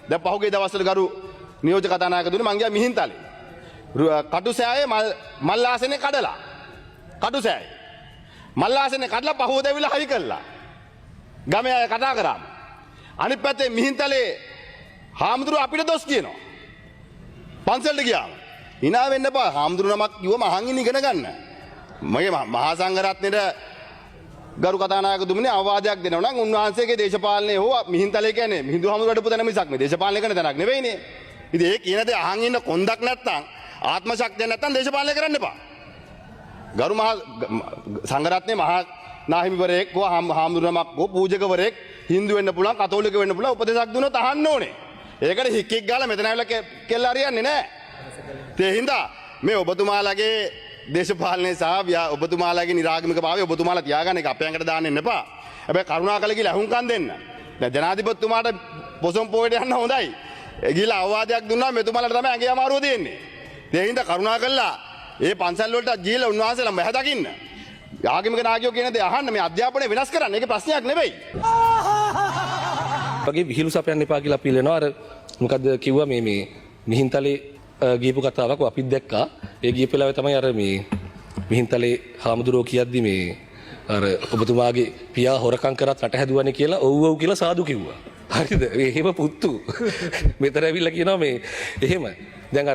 දැන් පහුගිය දවස්වල ගරු නියෝජ්‍ය කතානායකතුමනි මං ගියා මිහින්තලේ. කටුසෑයේ මල් ආසනේ කඩලා. කටුසෑයේ මල් ආසනේ කඩලා පහුව දෙවිලා හයි කළා. ගමේ අය කතා කරාම. අනිත් පැත්තේ මිහින්තලේ හාමුදුරුවෝ අපිට දොස් කියනවා. පන්සලට ගියාම. hina වෙන්න එපා. හාමුදුරුවෝ නමක් කිව්වම අහන් ඉගෙන ගන්න. මගේ මහා සංඝරත්නයේට ගරු කතානායකතුමනි අවවාදයක් දෙනවා නම් උන්වහන්සේගේ දේශපාලනය හෝ මිහින්තලේ කියන්නේ මිහිඳු හාමුදුරුවෝ වඩපු තැන මිසක් මේ දේශපාලනය කරන තැනක් නෙවෙයිනේ. ඉතින් ඒ කියන දේ අහන් ඉන්න කොන්දක් නැත්තම් ආත්ම ශක්තියක් නැත්තම් දේශපාලනය කරන්න එපා. ගරු මහා සංඝරත්නයේ මහා නාහිමිවරයෙක් හෝ හාමුදුරුවමක් හෝ පූජකවරයෙක් හින්දු වෙන්න පුළුවන් කතෝලික වෙන්න පුළුවන් උපදේශක් දුන්නොත් අහන්න ඕනේ. ඒකට හික්කික් ගාලා මෙතන ඇවිල්ලා කෙල්ල හරියන්නේ නැහැ. ඒ හින්දා මේ ඔබතුමාලගේ දේශපාලනයේ සහ ඔබතුමාලගේ නිරාගමික භාවය ඔබතුමාලා තියාගන්න එක අපේ ඇඟට දාන්න එපා. හැබැයි කරුණාකර කියලා අහුම්කම් දෙන්න. දැන් ජනාධිපතිතුමාට පොසොන් පොයට යන්න හොඳයි. ගිහලා අවවාදයක් දුන්නා මෙතුමාලට තමයි ඇඟේ අමාරුව තියෙන්නේ. ඒ හින්දා කරුණාකරලා ඒ පන්සල් වලට ගිහලා උන්වහන්සේලා මහ දකින්න. ආගමික නායකයෝ කියන දේ අහන්න මේ අධ්‍යාපනය වෙනස් කරන්න. ඒක ප්‍රශ්නයක් නෙවෙයි. වගේ විහිළු සපයන්න එපා කියලා අපිල් වෙනවා. අර මොකද්ද කිව්වා මේ මිහින්තලේ ගියපු කතාවක් අපිත් දැක්කා. ඒ ගියපු වෙලාවේ තමයි අර මේ මිහින්තලේ හාමුදුරුවෝ කියද්දි මේ අර ඔබතුමාගේ පියා හොරකම් කරත් රට හැදුවනේ කියලා ඔව් ඔව් කියලා සාදු කිව්වා. හරිද? එහෙම පුත්තු. මෙතන ඇවිල්ලා කියනවා මේ එහෙම. දැන්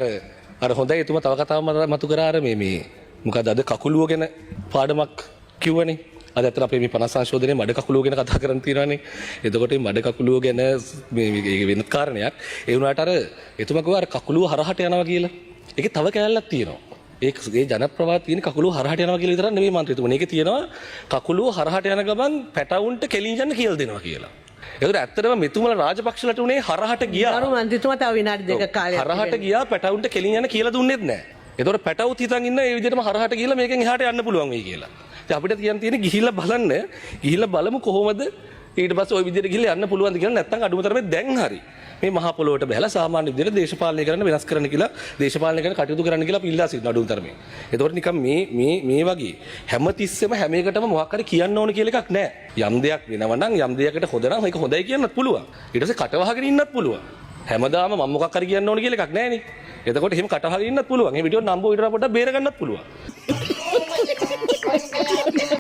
අර හොඳයි එතුමා තව කතාවක් මතු කරා අර මේ මොකද අද කකුලුව ගැන පාඩමක් කිව්වනේ. අද අතර අපේ මේ 50 සංශෝධනයේ මඩ කකුලුව ගැන කතා කරන් තියෙනවානේ. එතකොට මේ මඩ කකුලුව ගැන මේ වෙනත් කාරණයක්. ඒ වුණාට අර එතුමා කිව්වා අර කකුලුව හරහට යනවා කියලා. ඒකේ තව කැලලක් තියෙනවා. ඒ ජනප්‍රවාද තියෙන කකුලුව හරහට යනවා කියලා විතරක් නෙමෙයි මන්ත්‍රීතුමනි. ඒකේ තියෙනවා කකුලුව හරහට යන ගමන් පැටවුන්ට කෙලින් යන්න කියලා දෙනවා කියලා. ඒකට ඇත්තටම මෙතුමලා රාජපක්ෂලට උනේ හරහට ගියා. අර මන්ත්‍රීතුමා තව විනාඩි දෙකක් කාලයක් හරහට ගියා පැටවුන්ට කෙලින් යන්න කියලා දුන්නෙත් නැහැ. ඒතකොට පැටවුත් හිතන් ඉන්න ඒ විදිහටම හරහට ගිහලා මේකෙන් එහාට යන්න පුළුවන් වෙයි කියලා. ඉතින් අපිට කියන්න තියෙන්නේ ගිහිල්ලා බලන්න. ගිහිල්ලා බලමු කොහොමද ඊට පස්සේ ওই විදිහට ගිහලා යන්න පුළුවන්ද කියලා. නැත්නම් අඩුම තරමේ දැන් හරි මේ මහා පොළොවට බහැලා සාමාන්‍ය විදිහට දේශපාලනය කරන්න වෙනස් කරන්න කියලා දේශපාලනය කරන කටයුතු කරන්න කියලා අපි ඉල්ලා සිටින අඩුම තරමේ. ඒතකොට නිකන් මේ වගේ හැමතිස්සෙම හැම එකටම මොකක් හරි කියන්න ඕන කියලා එකක් නැහැ. යම් දෙයක් වෙනවා නම් යම් දෙයකට හොඳ නම් ඒක හොඳයි කියන්නත් පුළුවන්. ඊට පස්සේ කටවහගෙන ඉන්නත් පුළුවන්. හැමදාම මම මොකක් හරි කියන්න ඕන කියලා එකක් නැහැ නේ. එතකොට එහෙම කටවහගෙන ඉන්නත් පුළුවන්. මේ වීඩියෝ නම්බෝ ඊට පොඩ්ඩක් බේර ගන්නත් පුළුවන්.